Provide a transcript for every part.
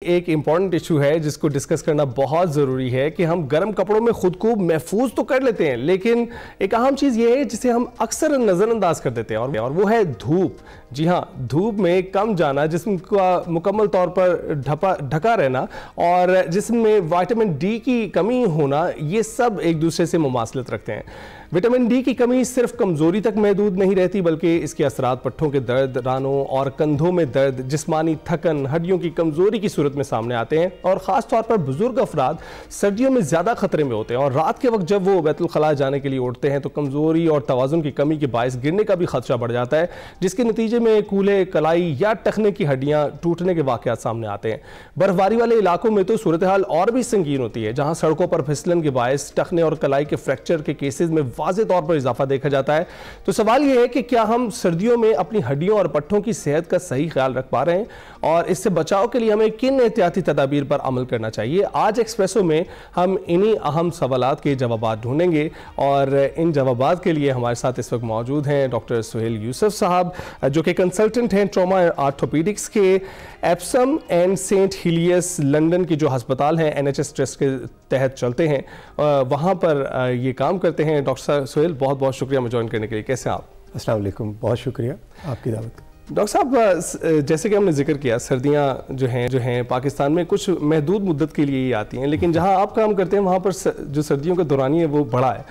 एक important issue है जिसको डिस्कस करना बहुत ज़रूरी है कि हम गर्म कपड़ों में खुद को महफूज तो कर लेते हैं, लेकिन एक अहम चीज़ ये है जिसे हम अक्सर नज़रअंदाज कर देते हैं और वो है धूप। जी हाँ, धूप में कम जाना, जिस्म का मुकम्मल तौर पर ढका रहना और जिस्म में विटामिन डी की कमी होना, ये सब एक दूसरे से मुमासलत रखते हैं। विटामिन डी की कमी सिर्फ कमजोरी तक महदूद नहीं रहती, बल्कि इसके असरात पट्ठों के दर्द, रानों और कंधों में दर्द, जिस्मानी थकन, हड्डियों की कमजोरी की सूरत में सामने आते हैं। और ख़ास तौर पर बुजुर्ग अफराद सर्दियों में ज़्यादा खतरे में होते हैं और रात के वक्त जब वो बैतुल खला जाने के लिए उठते हैं तो कमजोरी और तवाज़ुन की कमी के बायस गिरने का भी खदशा बढ़ जाता है, जिसके नतीजे में कूल्हे, कलाई या टखने की हड्डियाँ टूटने के वाक़यात सामने आते हैं। बर्फबारी वाले इलाकों में तो सूरत हाल और भी संगीन होती है, जहाँ सड़कों पर फिसलन के बायस टखने और कलाई के फ्रैक्चर के केसेज में वाज़े तौर पर इजाफा देखा जाता है। तो सवाल यह है कि क्या हम सर्दियों में अपनी हड्डियों और पट्ठों की सेहत का सही ख्याल रख पा रहे हैं और इससे बचाव के लिए हमें किन एहतियाती तदाबीर पर अमल करना चाहिए। आज एक्सप्रेसो में हम इन्हीं अहम सवालात के जवाबात ढूंढेंगे और इन जवाबात के लिए हमारे साथ इस वक्त मौजूद हैं डॉक्टर सुहेल यूसुफ साहब, जो कि कंसल्टेंट हैं ट्रॉमा ऑर्थोपेडिक्स के एप्सम एंड सेंट हिलियस लंदन के जो अस्पताल हैं NHS ट्रस्ट के तहत चलते हैं, वहाँ पर ये काम करते हैं। डॉक्टर सुहेल, बहुत बहुत शुक्रिया मुझे ज्वाइन करने के लिए। कैसे हैं आप? अस्सलाम वालेकुम, बहुत शुक्रिया आपकी दावत का। डॉक्टर साहब, जैसे कि हमने जिक्र किया, सर्दियां जो हैं पाकिस्तान में कुछ महदूद मुद्दत के लिए ही आती हैं, लेकिन जहां आप काम करते हैं वहां पर जो सर्दियों का दौरानी है वो बड़ा है।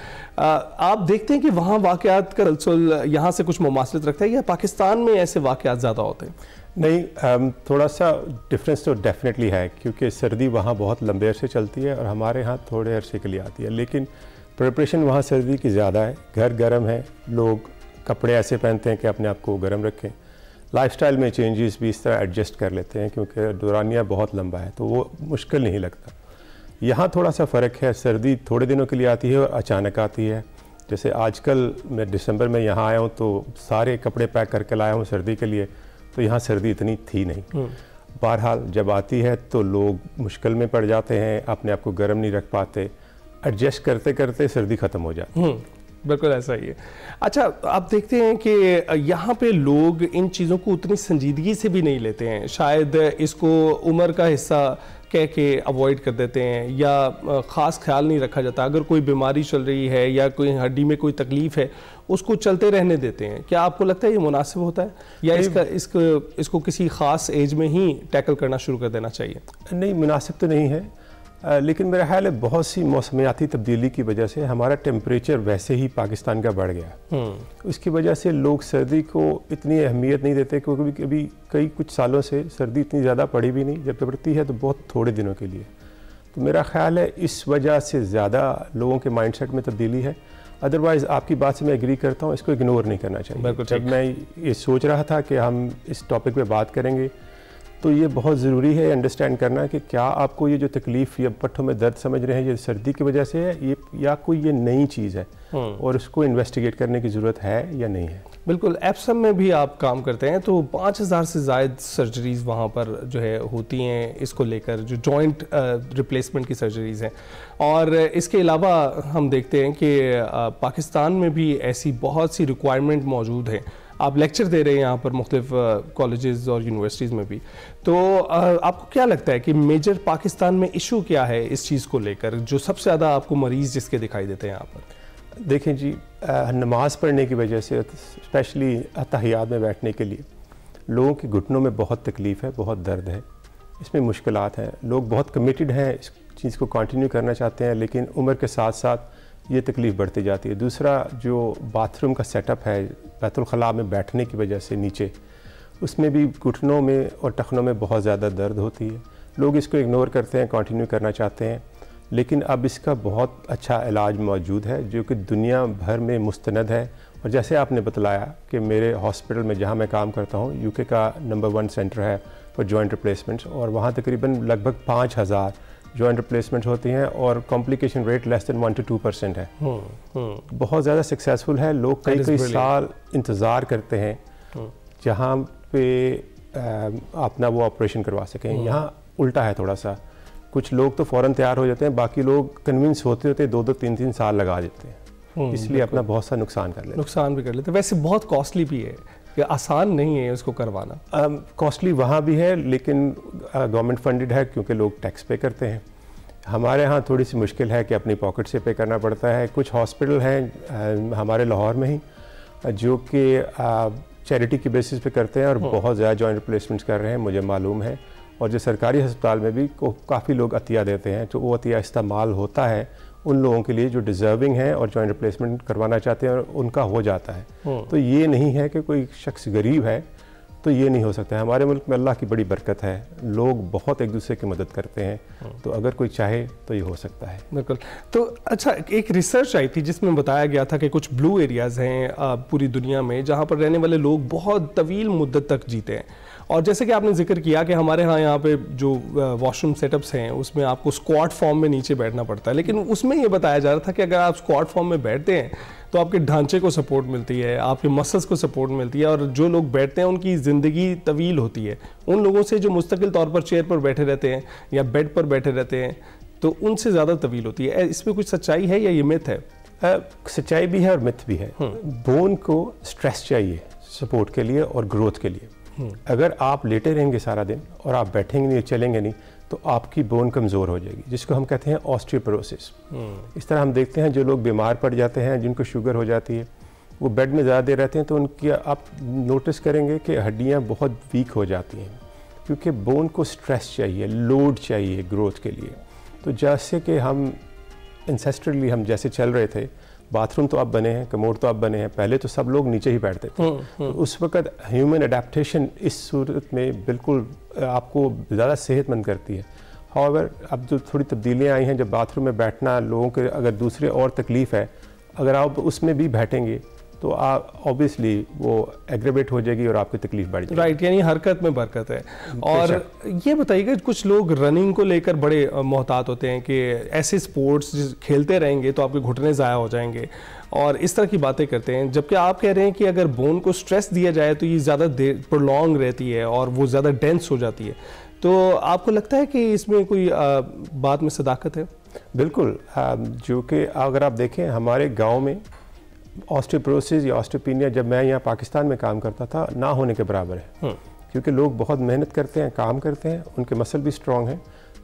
आप देखते हैं कि वहां वाक़यात का तसलसल यहाँ से कुछ मुमासलत रखता है या पाकिस्तान में ऐसे वाक़यात ज़्यादा होते हैं? नहीं, थोड़ा सा डिफरेंस तो डेफिनेटली है, क्योंकि सर्दी वहाँ बहुत लंबे अरसे चलती है और हमारे यहाँ थोड़े अरसे के लिए आती है, लेकिन प्रिपरेशन वहाँ सर्दी की ज़्यादा है। घर गर्म है, लोग कपड़े ऐसे पहनते हैं कि अपने आप को गर्म रखें। लाइफस्टाइल में चेंजेस भी इस तरह एडजस्ट कर लेते हैं, क्योंकि दौरानिया बहुत लंबा है तो वो मुश्किल नहीं लगता। यहाँ थोड़ा सा फ़र्क है, सर्दी थोड़े दिनों के लिए आती है और अचानक आती है। जैसे आजकल मैं दिसंबर में यहाँ आया हूँ तो सारे कपड़े पैक करके लाया हूँ सर्दी के लिए, तो यहाँ सर्दी इतनी थी नहीं। बहरहाल जब आती है तो लोग मुश्किल में पड़ जाते हैं, अपने आप को गर्म नहीं रख पाते, एडजस्ट करते करते सर्दी ख़त्म हो जाती है। बिल्कुल ऐसा ही है। अच्छा, आप देखते हैं कि यहाँ पे लोग इन चीज़ों को उतनी संजीदगी से भी नहीं लेते हैं, शायद इसको उम्र का हिस्सा कह के अवॉइड कर देते हैं या ख़ास ख्याल नहीं रखा जाता। अगर कोई बीमारी चल रही है या कोई हड्डी में कोई तकलीफ़ है उसको चलते रहने देते हैं। क्या आपको लगता है ये मुनासिब होता है या इसको किसी ख़ास एज में ही टैकल करना शुरू कर देना चाहिए? नहीं, मुनासिब तो नहीं है, लेकिन मेरा ख्याल है बहुत सी मौसमियाती तब्दीली की वजह से हमारा टेम्परेचर वैसे ही पाकिस्तान का बढ़ गया। उसकी वजह से लोग सर्दी को इतनी अहमियत नहीं देते, क्योंकि अभी कुछ सालों से सर्दी इतनी ज़्यादा पड़ी भी नहीं, जब पड़ती है तो बहुत थोड़े दिनों के लिए। तो मेरा ख्याल है इस वजह से ज़्यादा लोगों के माइंडसेट में तब्दीली है। अदरवाइज़ आपकी बात से मैं एग्री करता हूँ, इसको इग्नोर नहीं करना चाहिए। जब मैं ये सोच रहा था कि हम इस टॉपिक पे बात करेंगे तो ये बहुत ज़रूरी है अंडरस्टैंड करना कि क्या आपको ये जो तकलीफ़ या पट्ठों में दर्द समझ रहे हैं ये सर्दी की वजह से है ये या कोई ये नई चीज़ है और उसको इन्वेस्टिगेट करने की ज़रूरत है या नहीं है। बिल्कुल, एप्सम में भी आप काम करते हैं तो 5000 से ज़ायद सर्जरीज़ वहाँ पर जो है होती हैं इसको लेकर, जो जॉइंट रिप्लेसमेंट की सर्जरीज़ हैं। और इसके अलावा हम देखते हैं कि पाकिस्तान में भी ऐसी बहुत सी रिक्वायरमेंट मौजूद हैं। आप लेक्चर दे रहे हैं यहाँ पर मुख्तलिफ कॉलेजेस और यूनिवर्सिटीज़ में भी, तो आपको क्या लगता है कि मेजर पाकिस्तान में इशू क्या है इस चीज़ को लेकर, जो सबसे ज़्यादा आपको मरीज़ जिसके दिखाई देते हैं यहाँ पर? देखें जी, नमाज़ पढ़ने की वजह से, स्पेशली अत्तहियात में बैठने के लिए लोगों के घुटनों में बहुत तकलीफ़ है, बहुत दर्द है, इसमें मुश्किलात हैं। लोग बहुत कमिटेड हैं, इस चीज़ को कंटिन्यू करना चाहते हैं, लेकिन उम्र के साथ साथ ये तकलीफ़ बढ़ती जाती है। दूसरा, जो बाथरूम का सेटअप है बैतुल खला में बैठने की वजह से नीचे, उसमें भी घुटनों में और टखनों में बहुत ज़्यादा दर्द होती है। लोग इसको इग्नोर करते हैं, कंटिन्यू करना चाहते हैं, लेकिन अब इसका बहुत अच्छा इलाज मौजूद है जो कि दुनिया भर में मुस्तनद है। और जैसे आपने बतलाया कि मेरे हॉस्पिटल में जहाँ मैं काम करता हूँ यूके का नंबर 1 सेंटर है फॉर जॉइंट रिप्लेसमेंट्स, और वहाँ तकरीबन लगभग 5000 जॉइंट रिप्लेसमेंट होती हैं और complication rate less than 1 to 2% है। बहुत ज़्यादा सक्सेसफुल है। लोग कई साल इंतज़ार करते हैं जहाँ पे अपना वो ऑपरेशन करवा सकें। यहाँ उल्टा है थोड़ा सा, कुछ लोग तो फ़ौरन तैयार हो जाते हैं, बाकी लोग कन्विंस होते 2-2, 3-3 साल लगा देते हैं, इसलिए अपना बहुत सा नुकसान कर लेते हैं। नुकसान भी कर लेते हैं, वैसे बहुत कॉस्टली भी है। कि आसान नहीं है उसको करवाना? कॉस्टली वहाँ भी है, लेकिन गवर्नमेंट फंडेड है क्योंकि लोग टैक्स पे करते हैं। हमारे यहाँ थोड़ी सी मुश्किल है कि अपनी पॉकेट से पे करना पड़ता है। कुछ हॉस्पिटल हैं हमारे लाहौर में ही जो कि चैरिटी की बेसिस पे करते हैं और बहुत ज़्यादा जॉइंट रिप्लेसमेंट्स कर रहे हैं, मुझे मालूम है। और जो सरकारी अस्पताल में भी काफ़ी लोग अतिया देते हैं, तो वो अतिया इस्तेमाल होता है उन लोगों के लिए जो डिज़र्विंग हैं और जॉइंट रिप्लेसमेंट करवाना चाहते हैं और उनका हो जाता है। तो ये नहीं है कि कोई शख्स गरीब है तो ये नहीं हो सकता है। हमारे मुल्क में अल्लाह की बड़ी बरकत है, लोग बहुत एक दूसरे की मदद करते हैं, तो अगर कोई चाहे तो ये हो सकता है। बिल्कुल। तो अच्छा, एक रिसर्च आई थी जिसमें बताया गया था कि कुछ ब्लू एरियाज़ हैं पूरी दुनिया में जहाँ पर रहने वाले लोग बहुत तवील मुद्दत तक जीते हैं। और जैसे कि आपने जिक्र किया कि हमारे यहाँ पे जो वॉशरूम सेटअप्स हैं उसमें आपको स्क्वाट फॉर्म में नीचे बैठना पड़ता है, लेकिन उसमें ये बताया जा रहा था कि अगर आप स्क्वाट फॉर्म में बैठते हैं तो आपके ढांचे को सपोर्ट मिलती है, आपके मसल्स को सपोर्ट मिलती है, और जो लोग बैठते हैं उनकी ज़िंदगी तवील होती है उन लोगों से जो मुस्तकिल तौर पर चेयर पर बैठे रहते हैं या बेड पर बैठे रहते हैं, तो उनसे ज़्यादा तवील होती है। इसमें कुछ सच्चाई है या ये मिथ है? सच्चाई भी है और मिथ भी है। बोन को स्ट्रेस चाहिए सपोर्ट के लिए और ग्रोथ के लिए। अगर आप लेटे रहेंगे सारा दिन और आप बैठेंगे नहीं, चलेंगे नहीं, तो आपकी बोन कमज़ोर हो जाएगी, जिसको हम कहते हैं ऑस्टियोपोरोसिस। इस तरह हम देखते हैं जो लोग बीमार पड़ जाते हैं, जिनको शुगर हो जाती है, वो बेड में ज़्यादा देर रहते हैं, तो उनकी आप नोटिस करेंगे कि हड्डियाँ बहुत वीक हो जाती हैं, क्योंकि बोन को स्ट्रेस चाहिए, लोड चाहिए ग्रोथ के लिए। तो जैसे कि हम इंसेस्ट्रली हम जैसे चल रहे थे, बाथरूम तो अब बने हैं, कमोड तो अब बने हैं, पहले तो सब लोग नीचे ही बैठते थे। तो उस वक़्त ह्यूमन अडेप्टेशन इस सूरत में बिल्कुल आपको ज़्यादा सेहतमंद करती है। हाउएवर अब जो थोड़ी तब्दीलियाँ आई हैं, जब बाथरूम में बैठना लोगों के अगर दूसरे और तकलीफ़ है, अगर आप उसमें भी बैठेंगे तो आप ऑब्वियसली वो एग्रेवेट हो जाएगी और आपकी तकलीफ बढ़ जाएगी। राइट, यानी हरकत में बरकत है। और ये बताइएगा, कुछ लोग रनिंग को लेकर बड़े मोहतात होते हैं कि ऐसे स्पोर्ट्स खेलते रहेंगे तो आपके घुटने ज़ाया हो जाएंगे और इस तरह की बातें करते हैं, जबकि आप कह रहे हैं कि अगर बोन को स्ट्रेस दिया जाए तो ये ज़्यादा देर प्रोलॉन्ग रहती है और वो ज़्यादा डेंस हो जाती है। तो आपको लगता है कि इसमें कोई बात में सदाकत है? बिल्कुल, जो कि अगर आप देखें हमारे गाँव में ऑस्टियोपोरोसिस या ऑस्टियोपेनिया जब मैं यहाँ पाकिस्तान में काम करता था ना होने के बराबर है, क्योंकि लोग बहुत मेहनत करते हैं, काम करते हैं, उनके मसल भी स्ट्रॉन्ग हैं,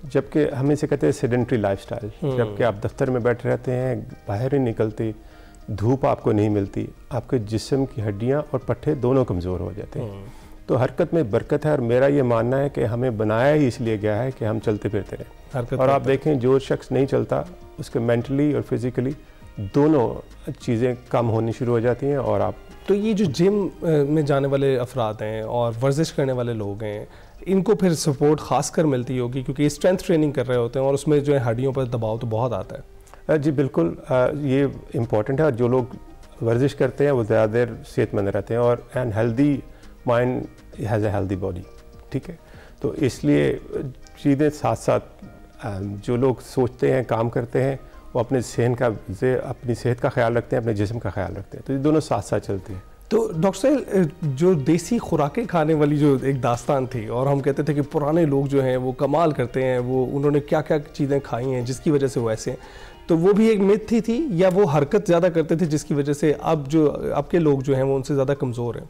जबकि हम इसे कहते हैं सेडेंट्री लाइफस्टाइल। जबकि आप दफ्तर में बैठे रहते हैं, बाहर नहीं निकलते, धूप आपको नहीं मिलती, आपके जिस्म की हड्डियाँ और पट्टे दोनों कमज़ोर हो जाते हैं। तो हरकत में बरकत है और मेरा ये मानना है कि हमें बनाया ही इसलिए गया है कि हम चलते फिरते रहें। और आप देखें जो शख्स नहीं चलता उसके मेंटली और फिज़िकली दोनों चीज़ें कम होनी शुरू हो जाती हैं। और आप तो ये जो जिम में जाने वाले अफराद हैं और वर्जिश करने वाले लोग हैं, इनको फिर सपोर्ट ख़ास कर मिलती होगी क्योंकि स्ट्रेंथ ट्रेनिंग कर रहे होते हैं और उसमें जो है हड्डियों पर दबाव तो बहुत आता है। जी बिल्कुल, ये इम्पॉर्टेंट है। और जो लोग वर्जिश करते हैं वो ज़्यादा देर सेहतमंद रहते हैं और and healthy mind has a healthy body. ठीक है, तो इसलिए चीज़ें साथ साथ जो लोग सोचते हैं, काम करते हैं, वो अपनी सेहत का ख्याल रखते हैं, अपने जिस्म का ख्याल रखते हैं, तो ये दोनों साथ साथ चलती हैं। तो डॉक्टर साहब, जो देसी खुराकें खाने वाली जो एक दास्तान थी और हम कहते थे कि पुराने लोग जो हैं वो कमाल करते हैं, वो उन्होंने क्या क्या चीज़ें खाई हैं जिसकी वजह से वो ऐसे हैं, तो वो भी एक मिथ थी या वो हरकत ज़्यादा करते थे जिसकी वजह से अब जो आपके लोग जो हैं वो उनसे ज़्यादा कमज़ोर हैं?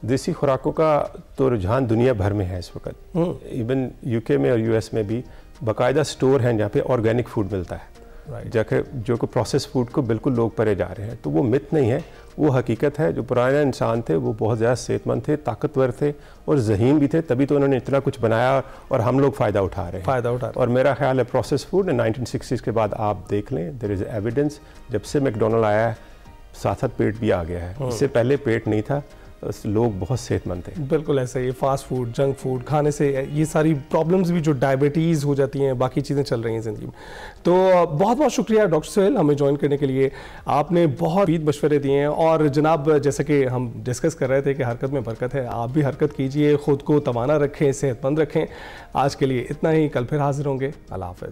देसी खुराकों का तो रुझान दुनिया भर में है इस वक्त। इवन यूके में और यूएस में भी बाकायदा स्टोर हैं जहाँ पे ऑर्गेनिक फूड मिलता है, जाके जो को प्रोसेस फूड को बिल्कुल लोग परे जा रहे हैं। तो वो मिथ नहीं है, वो हकीकत है। जो पुराने इंसान थे वो बहुत ज़्यादा सेहतमंद थे, ताकतवर थे और ज़हीन भी थे, तभी तो उन्होंने इतना कुछ बनाया और हम लोग फ़ायदा उठा रहे हैं। और मेरा ख्याल है प्रोसेस फूड 1960s के बाद आप देख लें, देयर इज़ एविडेंस, जब से मैकडोनल्ड आया है साथ साथ पेट भी आ गया है। इससे पहले पेट नहीं था, लोग बहुत सेहतमंद थे। बिल्कुल ऐसा ही, फास्ट फूड, जंक फूड खाने से ये सारी प्रॉब्लम्स भी, जो डायबिटीज़ हो जाती हैं, बाकी चीज़ें चल रही हैं ज़िंदगी में। तो बहुत बहुत शुक्रिया डॉक्टर सोहेल हमें ज्वाइन करने के लिए, आपने बहुत ही मशवरे दिए हैं। और जनाब, जैसे कि हम डिस्कस कर रहे थे कि हरकत में बरकत है, आप भी हरकत कीजिए, ख़ुद को तवाना रखें, सेहतमंद रखें। आज के लिए इतना ही, कल फिर हाजिर होंगे। अल्लाह हाफ़िज़।